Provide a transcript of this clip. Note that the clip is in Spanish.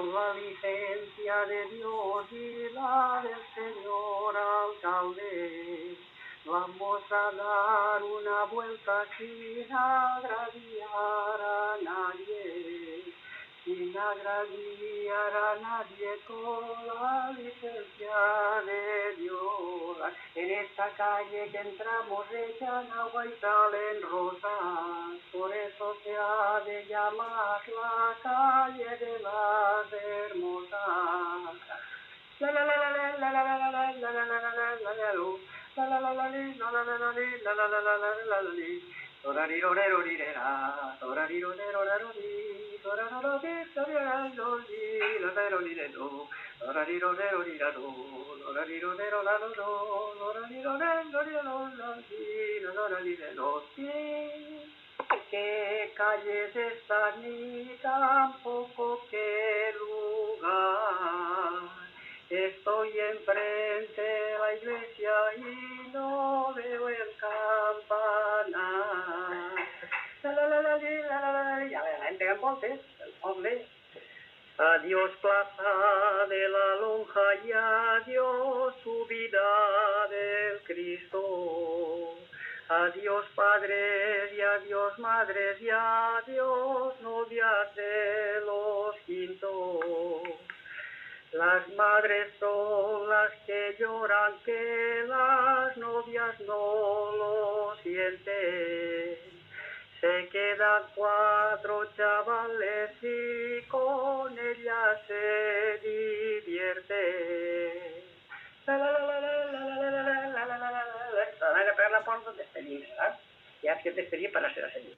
con la licencia de Dios y la del señor alcalde, vamos a dar una vuelta sin agraviar a nadie, sin agraviar a nadie con la licencia de Dios. En esta calle que entramos echan agua y salen rosas, por eso se ha de llamar la calle de las hermosas. La la la la la la la la la la la la la la la la la la. La la la la li, la la la la li, la la la la la la la li. Torarirorerorirera, torarirorerorirori, torarororororori, lorerolirero, torariroreroriraro, lorarirorerolaroro, lorarirorerorirorori, lorarirorirero. ¿Qué calles están ni tampoco qué lugar? Estoy enfrente de la iglesia y no veo el campanar. Ya ve la gente en Montes, el pobre. Adiós plaza de la lonja y adiós subida del Cristo. Adiós padres y adiós madres y adiós novias de los quintos. Las madres son las que lloran que las novias no lo sienten. Se quedan 4 chavales y con ellas se divierten. Hay que pegar la por donde despedir, ¿verdad? Ya es que despedir para ser así.